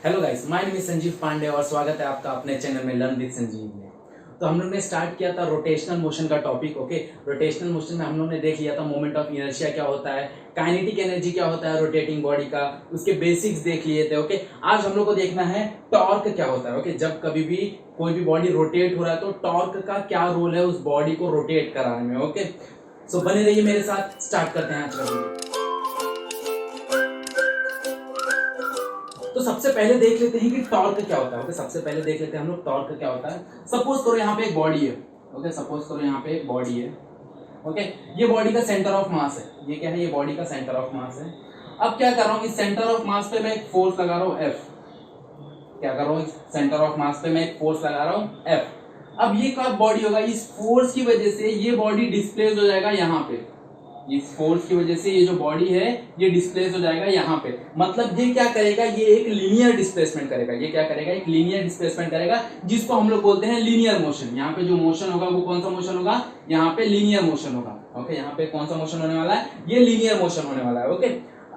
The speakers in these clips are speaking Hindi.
Hello guys, my name is Sanjeev Pandey और स्वागत है आपका अपने चैनल में लर्न विद संजीव में। तो हम लोग ने स्टार्ट किया था रोटेशनल मोशन का टॉपिक। ओके, रोटेशनल मोशन में हम लोग ने देख लिया था मोमेंट ऑफ इनर्शिया क्या होता है, काइनेटिक एनर्जी क्या होता है रोटेटिंग बॉडी का, उसके बेसिक्स देख लिए थे। ओके, आज हम लोग को देखना है टॉर्क क्या होता है। ओके, जब कभी भी कोई भी बॉडी रोटेट हो रहा है तो टॉर्क का क्या रोल है उस बॉडी को रोटेट कराने में। ओके, सो बने रहिए मेरे साथ, स्टार्ट करते हैं आज का वीडियो। तो सबसे पहले देख लेते हैं कि टॉर्क क्या होता है। ओके, सबसे पहले देख लेते हैं हम लोग टॉर्क क्या होता है। सपोज करो यहाँ पे एक बॉडी है। ओके, सपोज करो यहाँ पे एक बॉडी है। ओके, ये बॉडी का सेंटर ऑफ मास है। ये क्या है? ये बॉडी का सेंटर ऑफ मास है। अब क्या कर रहा हूँ, इस सेंटर ऑफ मास पे मैं एक फोर्स लगा रहा हूँ F। क्या कर रहा हूँ, सेंटर ऑफ मास पे मैं एक फोर्स लगा रहा हूँ F। अब ये कब बॉडी होगा, इस फोर्स की वजह से ये बॉडी डिस्प्लेस हो जाएगा यहाँ पे। इस फोर्स की वजह से ये जो बॉडी है ये डिस्प्लेस हो जाएगा यहाँ पे। मतलब ये क्या करेगा, ये एक लीनियर डिस्प्लेसमेंट करेगा। ये क्या करेगा, एक लीनियर डिस्प्लेसमेंट करेगा, जिसको हम लोग बोलते हैं लीनियर मोशन। यहाँ पे जो मोशन होगा वो कौन सा मोशन होगा, यहाँ पे लीनियर मोशन होगा। ओके, यहाँ पे कौन सा मोशन होने वाला है, ये लीनियर मोशन होने वाला है। ओके,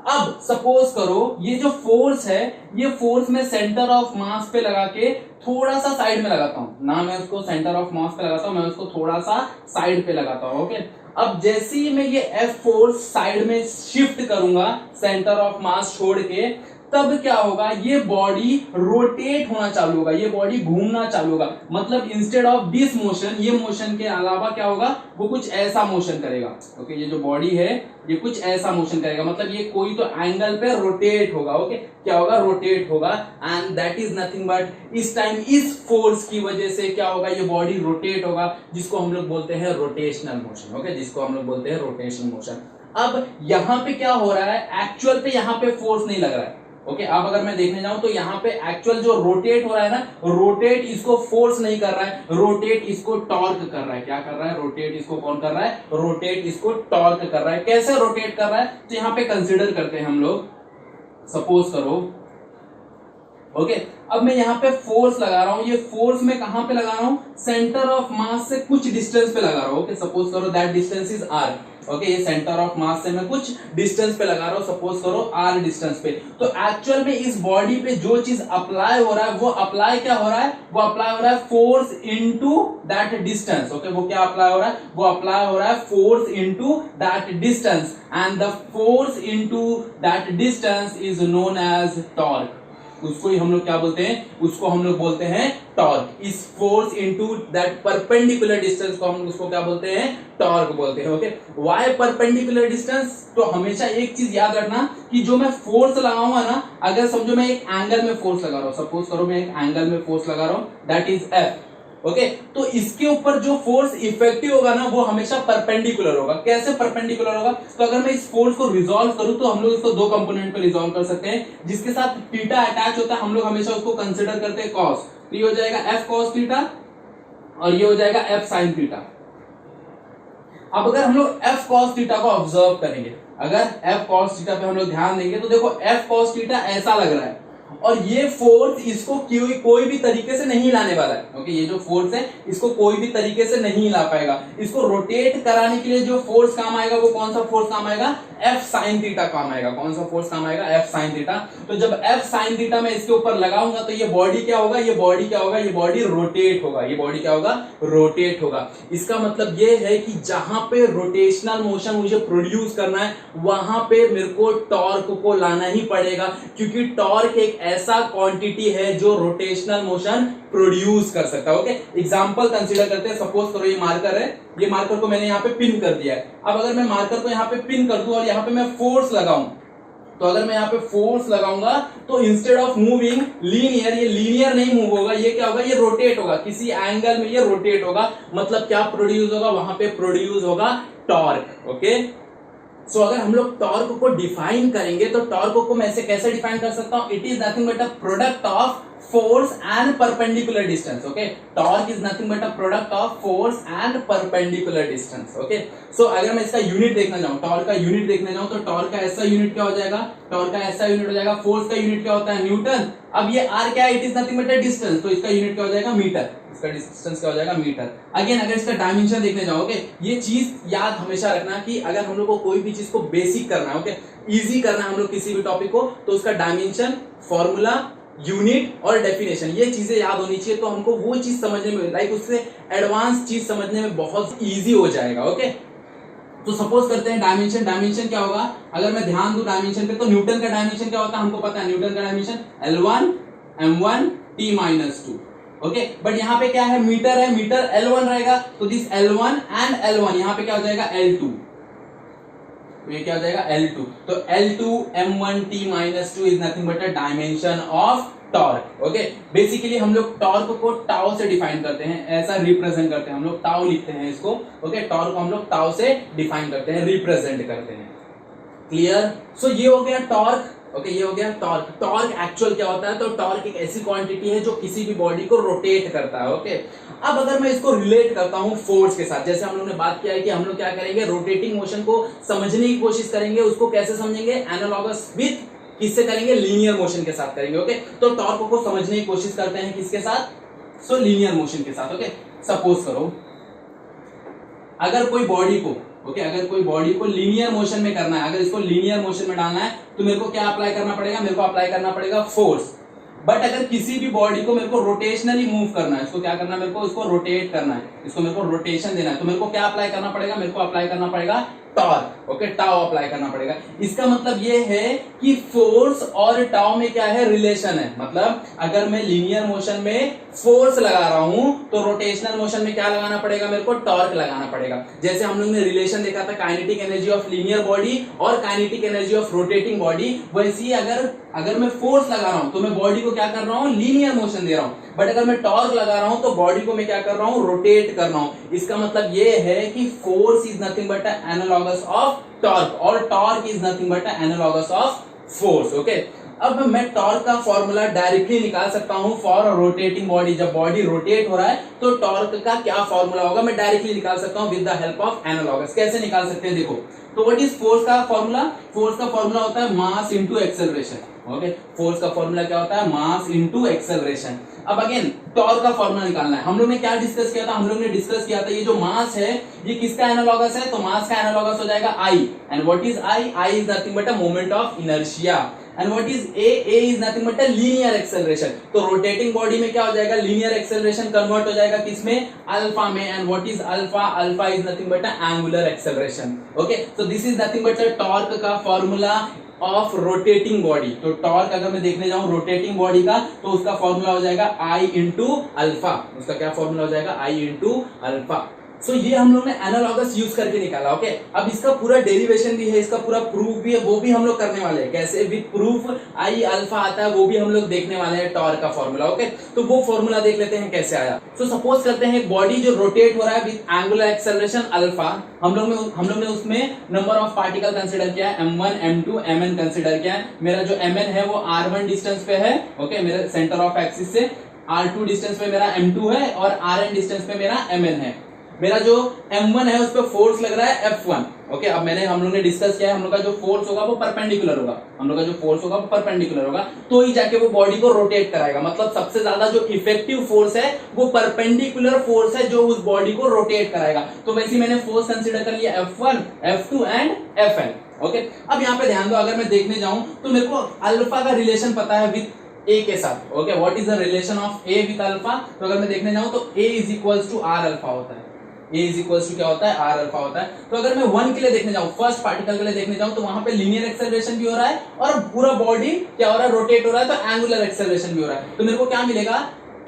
अब सपोज करो ये जो फोर्स है, ये फोर्स मैं सेंटर ऑफ मास पे लगा के थोड़ा सा साइड में लगाता हूं ना, मैं उसको सेंटर ऑफ मास पे लगाता हूं, मैं उसको थोड़ा सा साइड पे लगाता हूं। ओके, अब जैसे ही मैं ये F फोर्स साइड में शिफ्ट करूंगा सेंटर ऑफ मास छोड़ के, तब क्या होगा, ये बॉडी रोटेट होना चालू होगा, ये बॉडी घूमना चालू होगा। मतलब इंस्टेड ऑफ दिस मोशन, ये मोशन के अलावा क्या होगा, वो कुछ ऐसा मोशन करेगा। ओके, ये जो बॉडी है ये कुछ ऐसा मोशन करेगा। मतलब ये कोई तो एंगल पे रोटेट होगा। ओके, क्या होगा, रोटेट होगा। And that is nothing but इस टाइम इस फोर्स की वजह से क्या होगा, ये बॉडी रोटेट होगा, जिसको हम लोग बोलते हैं रोटेशनल मोशन। ओके, जिसको हम लोग बोलते हैं रोटेशनल मोशन। अब यहां पे क्या हो रहा है, एक्चुअल पे यहां पे फोर्स नहीं लग रहा है। ओके, अब अगर मैं देखने जाऊं तो यहाँ पे एक्चुअल जो रोटेट हो रहा है ना, रोटेट इसको फोर्स नहीं कर रहा है, रोटेट इसको टॉर्क कर रहा है। क्या कर रहा है, रोटेट इसको कौन कर रहा है, रोटेट इसको टॉर्क कर रहा है। कैसे रोटेट कर रहा है, तो यहाँ पे कंसिडर करते हैं हम लोग। सपोज करो, ओके, अब मैं यहाँ पे फोर्स लगा रहा हूं। ये फोर्स मैं कहां पे लगा रहा हूं, सेंटर ऑफ मास से कुछ डिस्टेंस पे लगा रहा हूं। ओके, सपोज करो that distance is r। Okay, ये सेंटर ऑफ मास से मैं कुछ डिस्टेंस पे लगा रहा हूं, सपोज करो r डिस्टेंस पे। तो एक्चुअल में इस बॉडी पे जो चीज अप्लाई हो रहा है, वो अप्लाई क्या हो रहा है, वो अप्लाई हो रहा है force into that distance. Okay, वो क्या अप्लाई हो रहा है, वो अप्लाई हो रहा है force into that distance. And the force into that distance is known as torque. उसको ही हम लोग क्या बोलते हैं, उसको हम लोग बोलते हैं टॉर्क। इस force into that perpendicular distance को हम उसको क्या बोलते हैं, टॉर्क बोलते हैं। ओके, व्हाई परपेंडिकुलर डिस्टेंस, तो हमेशा एक चीज याद रखना कि जो मैं फोर्स लगाऊंगा ना, अगर समझो मैं एक एंगल में फोर्स लगा रहा हूं, सपोज करो मैं एक एंगल में फोर्स लगा रहा हूं, दैट इज F। ओके, तो इसके ऊपर जो फोर्स इफेक्टिव होगा ना, वो हमेशा परपेंडिकुलर होगा। कैसे परपेंडिकुलर होगा, तो अगर मैं इस फोर्स को रिजॉल्व करूं तो हम लोग इसको दो कंपोनेंट पे रिजॉल्व कर सकते हैं, जिसके साथ थीटा अटैच होता है। हम लोग हमेशा उसको कंसिडर करते हैं कॉस। तो ये हो जाएगा F cos थीटा और ये हो जाएगा F sin थीटा। अब अगर हम लोग F cos थीटा को ऑब्जर्व करेंगे, अगर F cos थीटा पे हम लोग ध्यान देंगे तो देखो F cos थीटा ऐसा लग रहा है, और ये फोर्स इसको कोई भी तरीके से नहीं लाने वाला है। ओके, ये जो फोर्स है इसको कोई भी तरीके से नहीं ला पाएगा। इसको रोटेट कराने के लिए जो फोर्स काम आएगा, वो कौन सा फोर्स काम आएगा, F sin थीटा काम आएगा। कौन सा फोर्स काम आएगा, F sin थीटा। तो जब F sin थीटा मैं इसके ऊपर लगाऊंगा तो ये बॉडी क्या होगा, ये बॉडी क्या होगा, ये बॉडी रोटेट होगा। ये बॉडी क्या होगा, रोटेट होगा। इसका मतलब ये है कि जहां पे रोटेशनल मोशन मुझे प्रोड्यूस करना है, वहां पे मेरे को टॉर्क को लाना ही पड़ेगा, क्योंकि टॉर्क एक ऐसा क्वांटिटी है जो रोटेशनल मोशन प्रोड्यूस कर सकता है। ओके, एग्जांपल कंसीडर करते हैं। सपोज करो ये मार्कर है, ये मार्कर को मैंने यहाँ पे पिन कर दिया है। अब अगर मैं मार्कर को यहाँ पे पिन कर दूं और यहाँ पे मैं फोर्स लगाऊं, तो अगर मैं यहाँ पे फोर्स लगाऊंगा तो इंस्टेड ऑफ मूविंग लीनियर, ये लीनियर नहीं मूव होगा, ये क्या होगा, ये रोटेट होगा। किसी एंगल में ये रोटेट होगा। मतलब क्या प्रोड्यूस होगा, वहां पे प्रोड्यूस होगा टॉर्क। ओके, सो अगर हम लोग टॉर्क को डिफाइन करेंगे तो टॉर्क को मैं ऐसे कैसे डिफाइन कर सकता हूं, it is nothing but a product of force and perpendicular distance. Okay, torque is nothing but a product of force and perpendicular distance. Okay, so अगर मैं इसका यूनिट देखना चाहूँ, टॉर्क का यूनिट देखना चाहूँ, तो टॉर्क का ऐसा यूनिट क्या हो जाएगा, टॉर्क का ऐसा यूनिट हो जाएगा। फोर्स का यूनिट क्या होता है, न्यूटन। अब ये r क्या है, it is nothing but a distance, तो इसका यूनिट क्या हो जाएगा, मीटर। इसका डिस्टेंस क्या हो जाएगा, मीटर। अगेन अगर इसका डायमेंशन देखने जाओगे, ये चीज याद हमेशा रखना कि अगर हम लोग को कोई भी चीज को बेसिक करना है, ओके, इजी करना है हम लोग किसी भी टॉपिक को, तो उसका डायमेंशन फॉर्मूला यूनिट और डेफिनेशन, ये चीजें याद होनी चाहिए। तो हमको वो चीज समझने में, लाइक उससे एडवांस चीज समझने में बहुत इजी हो जाएगा। ओके, तो सपोज करते हैं डायमेंशन। डायमेंशन क्या होगा, अगर मैं ध्यान दूं डायमेंशन पे, तो न्यूटन का डायमेंशन क्या होता है हमको पता है। न्यूटन का dimension L1 M1 T-2। Okay, but यहाँ पे क्या है, मीटर है, मीटर L1 रहेगा, तो दिस L1 एंड L1 यहाँ पे क्या हो जाएगा L2, तो ये क्या हो जाएगा L2। तो L2 M1 T-2 is nothing but a dimension of torque. Okay, basically हम लोग टॉर्क को टाउ से डिफाइन करते हैं, ऐसा रिप्रेजेंट करते हैं हम लोग, टाउ लिखते हैं इसको। ओके, टॉर्क को हम लोग टाउ से डिफाइन करते हैं, रिप्रेजेंट करते हैं। क्लियर? सो ये हो गया टॉर्क। ओके, ये हो गया टॉर्क। टॉर्क एक्चुअल क्या होता है, तो टॉर्क एक ऐसी क्वांटिटी है जो किसी भी बॉडी को रोटेट करता है। ओके, अब अगर मैं इसको रिलेट करता हूं फोर्स के साथ, जैसे हम लोग ने बात किया है कि हम लोग क्या करेंगे, रोटेटिंग मोशन को समझने की कोशिश करेंगे। उसको कैसे समझेंगे, एनालॉगस विथ, किससे करेंगे, लीनियर मोशन के साथ करेंगे। ओके, तो टॉर्क को समझने की कोशिश करते हैं किसके साथ, सो लीनियर मोशन के साथ। ओके, सपोज करो अगर कोई बॉडी को, ओके, अगर कोई बॉडी को लीनियर मोशन में करना है, अगर इसको लीनियर मोशन में डालना है, तो मेरे को क्या अप्लाई करना पड़ेगा, मेरे को अप्लाई करना पड़ेगा फोर्स। बट अगर किसी भी बॉडी को मेरे को रोटेशनली मूव करना है, इसको क्या करना है, मेरे को इसको रोटेट करना है, इसको मेरे को रोटेशन देना है, तो मेरे को क्या अप्लाई करना पड़ेगा, मेरे को अप्लाई करना पड़ेगा टॉर्क। ओके, टाउ अप्लाई करना पड़ेगा। इसका मतलब ये है कि फोर्स और टाउ में क्या है, रिलेशन है। मतलब अगर मैं लीनियर मोशन में फोर्स लगा रहा हूं, तो रोटेशनल मोशन में क्या लगाना पड़ेगा, मेरे को टॉर्क लगाना पड़ेगा। जैसे हम लोग ने रिलेशन देखा था kinetic energy of linear body और kinetic energy of rotating body, वैसे ही अगर मैं फोर्स लगा रहा हूं तो मैं बॉडी को क्या कर रहा हूं, लीनियर मोशन दे रहा हूं। बट अगर मैं टॉर्क लगा रहा हूं तो बॉडी को मैं क्या कर रहा हूं, रोटेट कर रहा हूं। इसका मतलब ये है कि force is nothing but analogous of torque और torque is nothing but analogous of force. Okay, अब मैं टॉर्क का फॉर्मूला डायरेक्टली निकाल सकता हूं फॉर रोटेटिंग बॉडी। जब बॉडी रोटेट हो रहा है तो टॉर्क का क्या फॉर्मूला होगा, मैं डायरेक्टली निकाल सकता हूं with the help of analogous. कैसे निकाल सकते हैं, देखो, तो व्हाट इज फोर्स का फॉर्मूला, फोर्स का फॉर्मूला होता है mass into acceleration. Okay, force का फॉर्मूला क्या होता है, मास इनटू एक्सेलरेशन। अब अगेन टॉर्क का फॉर्मूला निकालना है। हम लोग ने क्या डिस्कस किया था, हम लोग ने डिस्कस किया था ये जो मास है ये किसका एनालॉगस है, तो मास का एनालॉगस हो जाएगा I। And what is I, I is nothing but a moment of inertia. And what is A is nothing but a linear acceleration. तो रोटेटिंग बॉडी में क्या हो जाएगा, लीनियर एक्सेलरेशन कन्वर्ट हो जाएगा किसमें, अल्फा में। And what is alpha, alpha is nothing but a angular acceleration. Okay, so this is nothing but a torque का फॉर्मूला ऑफ रोटेटिंग बॉडी। तो टॉर्क अगर मैं देखने जाऊं रोटेटिंग बॉडी का, तो उसका फॉर्मूला हो जाएगा I इंटू अल्फा। उसका क्या फॉर्मूला हो जाएगा, I इंटू अल्फा। सो ये हम लोग ने एनालॉगस यूज करके निकाला। ओके, अब इसका पूरा डेरिवेशन भी है, इसका पूरा प्रूफ भी है, वो भी हम लोग करने वाले हैं। कैसे विद प्रूफ I अल्फा आता है वो भी हम लोग देखने वाले हैं, टॉर्क का फॉर्मूला। ओके, तो वो फॉर्मूला देख लेते हैं कैसे आया। सो सपोज करते हैं एक बॉडी जो रोटेट हो रहा है विद एंगुलर एक्सेलरेशन अल्फा। हम लोग ने उसमें नंबर ऑफ पार्टिकल कंसीडर किया है, M1 M2 Mn कंसीडर किया है। मेरा जो Mn है वो R1 डिस्टेंस पे है, ओके, मेरे सेंटर ऑफ एक्सिस से। R2 डिस्टेंस पे मेरा M2 है और Rn डिस्टेंस पे मेरा Mn है। मेरा जो M1 है उस पर फोर्स लग रहा है F1। ओके, अब हम लोग ने डिस्कस किया है, हम लोग का जो फोर्स होगा वो परपेंडिकुलर होगा, हम लोग का जो फोर्स होगा वो परपेंडिकुलर होगा, तो ही जाके वो बॉडी को रोटेट कराएगा। मतलब सबसे ज्यादा जो इफेक्टिव फोर्स है वो परपेंडिकुलर फोर्स है जो उस बॉडी को रोटेट कराएगा। तो वैसे ही मैंने फोर्स कंसीडर कर लिया F1, F2 and Fn। Okay, अब यहाँ पे ध्यान दो, अगर मैं देखने जाऊं तो मेरे को अल्फा का रिलेशन पता है विद A के साथ। Okay, what is the relation of A with alpha, तो अगर मैं देखने जाऊं तो A is equals to R alpha होता है। A इज इक्वल्स टू क्या होता है, R अल्फा होता है। तो अगर मैं 1 के लिए देखने जाऊं, फर्स्ट पार्टिकल के लिए देखने जाऊं, तो वहां पे लीनियर एक्सेलरेशन भी हो रहा है और पूरा बॉडी क्या हो रहा है, रोटेट हो रहा है, तो एंगुलर एक्सेलरेशन भी हो रहा है। तो मेरे को क्या मिलेगा,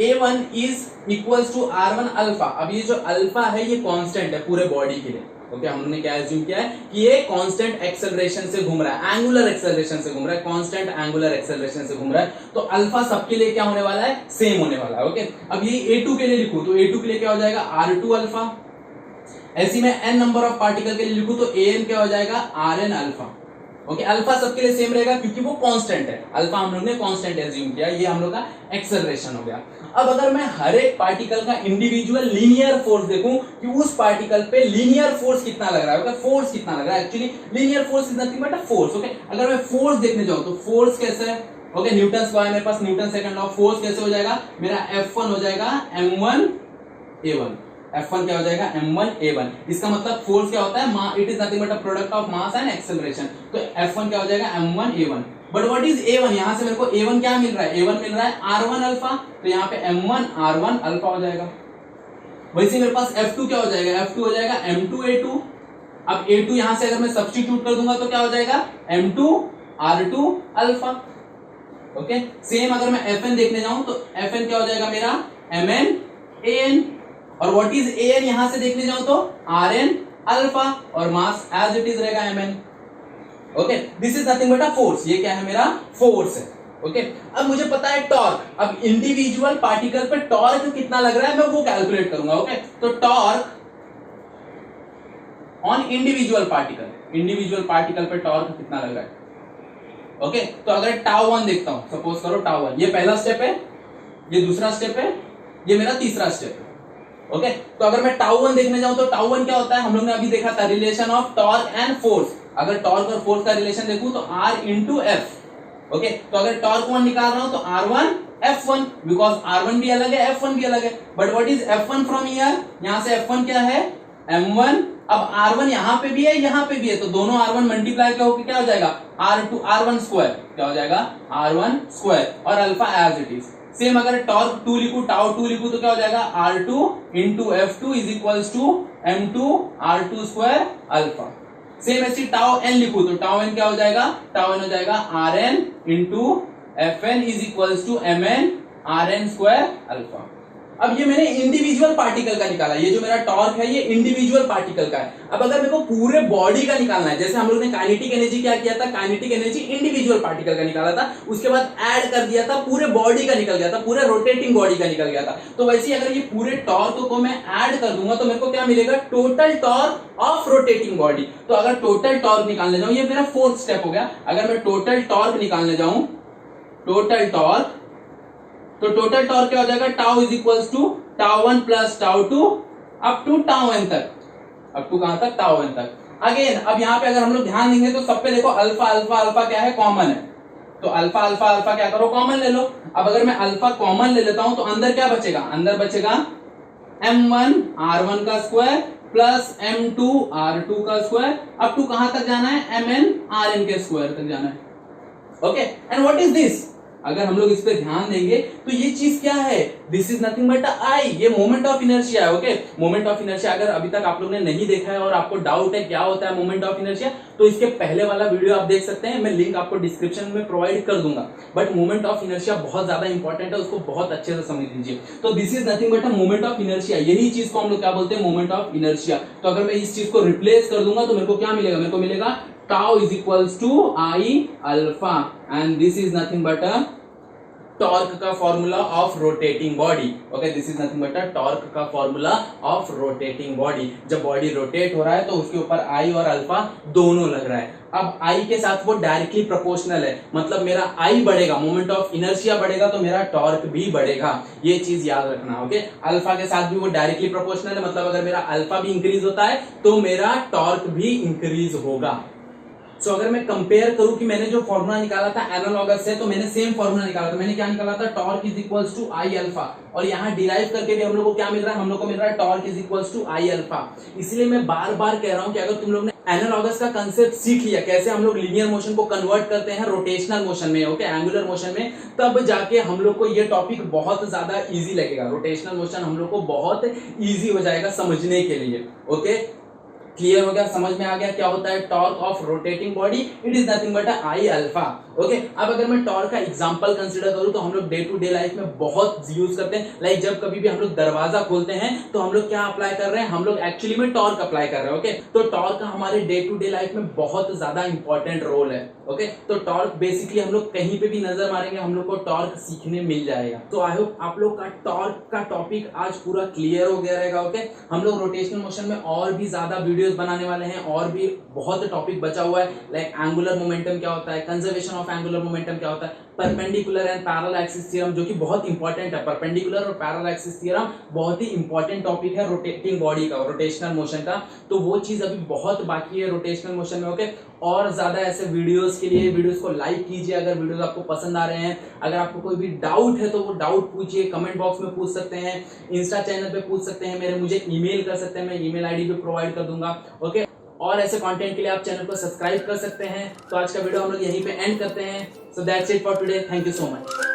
A1 is equals to R1 alpha. अब ये जो अल्फा है ये कांस्टेंट है पूरे बॉडी के लिए। ओके, हमने क्या एज्यूम किया है कि ये कांस्टेंट एक्सेलरेशन से घूम रहा है, एंगुलर एक्सेलरेशन से घूम रहा है, कांस्टेंट एंगुलर एक्सेलरेशन से घूम रहा है। तो अल्फा सबके लिए क्या होने वाला है, सेम होने वाला है। ओके, अब ये A2 के लिए लिखूं तो A2 के लिए क्या हो जाएगा, R2 अल्फा। ऐसी में n नंबर ऑफ पार्टिकल के लिए लिखूं तो An क्या हो जाएगा, Rn अल्फा। ओके, अल्फा सबके लिए सेम रहेगा क्योंकि वो कांस्टेंट है। अल्फा हम लोग ने कांस्टेंट एज्यूम किया, ये हम लोग का एक्सेलरेशन हो गया। अब अगर मैं हर एक पार्टिकल का इंडिविजुअल लीनियर फोर्स देखूं कि उस पार्टिकल पे लीनियर फोर्स कितना लग रहा है, फोर्स कितना लग रहा है, actually linear force is nothing but a force. Okay, अगर मैं फोर्स देखने जाऊं तो फोर्स कैसे है, ओके, न्यूटन लॉ है मेरे पास, न्यूटन सेकंड लॉ। फोर्स कैसे हो जाएगा, मेरा F1 हो जाएगा M1 A1। F1 क्या हो जाएगा, M1 A1। इसका मतलब फोर्स क्या होता है, it is nothing but a product of mass and acceleration. तो F1 क्या हो जाएगा, M1 A1। But what is a1, यहां से मेरे को a1 क्या मिल रहा है, a1 मिल रहा है r1 अल्फा, तो यहाँ पे m1 r1 अल्फा हो जाएगा। वैसे मेरे पास f2 क्या हो जाएगा, f2 हो जाएगा m2 a2। अब a2 यहां से अगर मैं सब्स्टिट्यूट कर दूंगा तो क्या हो जाएगा, m2 r2 alpha. Okay, same अगर मैं fn देखने जाऊं तो fn क्या हो जाएगा मेरा, mn an। और व्हाट इज an यहां से देखने जाऊं तो rn अल्फा, और मास एज इट इज रहेगा mn। Okay, this is nothing but a force, ये क्या है मेरा फोर्स है। ओके, अब मुझे पता है टॉर्क, अब इंडिविजुअल पार्टिकल पे टॉर्क कितना लग रहा है मैं वो कैलकुलेट करूंगा। ओके, तो टॉर्क ऑन इंडिविजुअल पार्टिकल पे टॉर्क कितना लग रहा है। ओके, तो अगर टाउ 1 देखता हूं, सपोज करो टाउ 1, ये पहला स्टेप है, ये दूसरा स्टेप है, ये मेरा तीसरा स्टेप है। ओके, तो अगर मैं टाउ 1 देखने जाऊं तो टाउ 1 क्या होता है, हम लोग ने अभी देखा था relation of torque and force. अगर टॉर्क और फोर्स का रिलेशन देखूं तो r इंटू एफ। ओके, तो अगर टॉर्क 1 निकाल रहा हूं तो r1 f1, बिकॉज r1 भी अलग है f1 भी अलग है। But what is f1 from here, यहां से f1 क्या है m1। अब r1 यहां पे भी है यहां पे भी है, तो दोनों r1 मल्टीप्लाई क्या होकर क्या हो जाएगा, r1 स्क्वायर, क्या हो जाएगा r1 स्क्वायर, और alpha as it is. Same अगर टॉर्क 2 लिखूं, टाउ 2 लिखूं तो क्या हो जाएगा, r2 into f2 is equals to m2 r2 square alpha. Same ऐसी टाउ n लिखूं तो टाउ n क्या हो जाएगा, टाउ n हो जाएगा rn into fn is equals to mn rn square alpha. अब ये मैंने इंडिविजुअल पार्टिकल का निकाला, ये जो मेरा टॉर्क है ये इंडिविजुअल पार्टिकल का है। अब अगर मेरे को पूरे बॉडी का निकालना है, जैसे हम लोग ने काइनेटिक एनर्जी क्या किया था, काइनेटिक एनर्जी इंडिविजुअल पार्टिकल का निकाला था, उसके बाद ऐड कर दिया था पूरे बॉडी का निकल गया था, पूरे रोटेटिंग बॉडी का निकल गया था। तो वैसे ही अगर ये पूरे टॉर्क को मैं ऐड कर दूंगा तो मेरे को क्या मिलेगा, total torque of rotating body. तो अगर टोटल टॉर्क निकालने जाऊं, ये मेरा फोर्थ स्टेप हो गया, अगर मैं टोटल टॉर्क निकालने जाऊं, टोटल टॉर्क, तो टोटल टॉर्क क्या हो जाएगा, tau is equals to tau 1 plus tau 2 up to tau n तक, अप टू कहां तक, टाउ n तक। अगेन अब यहाँ पे अगर हम लोग ध्यान देंगे तो सब पे देखो अल्फा अल्फा अल्फा क्या है, कॉमन है, तो अल्फा अल्फा अल्फा क्या करो, कॉमन ले लो। अब अगर मैं अल्फा कॉमन ले लेता हूं तो अंदर क्या बचेगा, अंदर बचेगा m1 r1 का स्क्वायर प्लस m2 r2 का स्क्वायर, अप टू कहां तक जाना है, mn rn के स्क्वायर तक जाना है। Okay, and what is this, अगर हम लोग इस पे ध्यान देंगे तो ये चीज क्या है, this is nothing but I, ये मोमेंट ऑफ इनर्शिया है। ओके, मोमेंट ऑफ इनर्शिया अगर अभी तक आप लोग ने नहीं देखा है और आपको डाउट है क्या होता है मोमेंट ऑफ इनर्शिया, तो इसके पहले वाला वीडियो आप देख सकते हैं, मैं लिंक आपको डिस्क्रिप्शन में प्रोवाइड कर दूंगा। बट मोमेंट ऑफ इनर्शिया बहुत ज्यादा इंपॉर्टेंट है, उसको बहुत अच्छे से समझ लीजिए। तो this is nothing but a moment of inertia, यही चीज को हम लोग क्या बोलते हैं, मोमेंट ऑफ इनर्शिया। तो अगर मैं इस चीज को रिप्लेस कर दूंगा तो मेरे को क्या मिलेगा, मेरे को मिलेगा tau is equals to I alpha, and this is nothing but a torque का formula of rotating body. Okay, this is nothing but a torque का फॉर्मूला ऑफ रोटेटिंग बॉडी। जब बॉडी रोटेट हो रहा है तो उसके ऊपर आई और अल्फा दोनों लग रहा है। अब आई के साथ वो डायरेक्टली प्रोपोर्शनल है, मतलब मेरा आई बढ़ेगा, मोमेंट ऑफ इनर्शिया बढ़ेगा तो मेरा टॉर्क भी बढ़ेगा, ये चीज याद रखना। ओके, अल्फा के साथ भी वो डायरेक्टली प्रोपोर्शनल है, मतलब अगर मेरा अल्फा भी इंक्रीज होता है तो मेरा टॉर्क भी इंक्रीज होगा। सो अगर मैं कंपेयर करूं कि मैंने जो फॉर्मूला निकाला था एनालॉगस से, तो मैंने सेम फॉर्मूला निकाला था, मैंने क्या निकाला था, torque is equals to I alpha, और यहाँ डिराइव करके भी हम लोग को क्या मिल रहा है, हम लोग को मिल रहा है torque is equals to I alpha. इसलिए मैं बार बार कह रहा हूं कि अगर तुम लोग ने एनालॉगस का कंसेप्ट सीख लिया, कैसे हम लोग लीनियर मोशन को कन्वर्ट करते हैं रोटेशनल मोशन में, ओके, एंगुलर मोशन में, तब जाके हम लोग को ये टॉपिक बहुत ज्यादा इजी लगेगा। रोटेशनल मोशन हम लोग को बहुत इजी हो जाएगा समझने के लिए। ओके, क्लियर हो गया, समझ में आ गया क्या होता है torque of rotating body, it is nothing but I alpha. Okay, अब अगर मैं टॉर्क का एग्जांपल कंसीडर करूं तो हम लोग डे टू डे लाइफ में बहुत यूज करते हैं। लाइक जब कभी भी हम लोग दरवाजा खोलते हैं तो हम लोग क्या अप्लाई कर रहे हैं, हम लोग एक्चुअली में टॉर्क अप्लाई कर रहे हैं। ओके, तो टॉर्क का हमारे डे टू डे लाइफ में बहुत ज्यादा इंपॉर्टेंट रोल है। ओके, तो टॉर्क बेसिकली हम लोग कहीं पे भी नजर मारेंगे हम लोग को टॉर्क सीखने मिल जाएगा। तो आई होप आप लोग का टॉर्क का टॉपिक आज पूरा क्लियर हो गया रहेगा। ओके, हम लोग रोटेशनल मोशन में और भी ज्यादा वीडियोस बनाने वाले हैं, और भी बहुत टॉपिक बचा हुआ है। लाइक एंगुलर मोमेंटम क्या होता है, कंजर्वेशन ऑफ एंगुलर मोमेंटम क्या होता है, perpendicular and parallel axis theorem जो कि बहुत इंपॉर्टेंट है। परपेंडिकुलर और पैरेलल एक्सिस थ्योरम बहुत ही इंपॉर्टेंट टॉपिक है रोटेटिंग बॉडी का, रोटेशनल मोशन का। तो वो चीज अभी बहुत बाकी है रोटेशनल मोशन में। ओके, और ज्यादा ऐसे वीडियोस के लिए वीडियोस को लाइक कीजिए अगर वीडियोस आपको पसंद आ रहे हैं। अगर आपको कोई भी डाउट है तो वो डाउट पूछिए, कमेंट बॉक्स में पूछ सकते हैं, इंस्टा चैनल पे पूछ सकते हैं, मुझे ईमेल कर सकते हैं, मैं ईमेल आईडी भी प्रोवाइड कर दूंगा। ओके, और ऐसे कंटेंट के लिए आप चैनल को सब्सक्राइब कर सकते हैं। तो आज का वीडियो हम लोग यहीं पे एंड करते हैं। So that's it for today, thank you so much.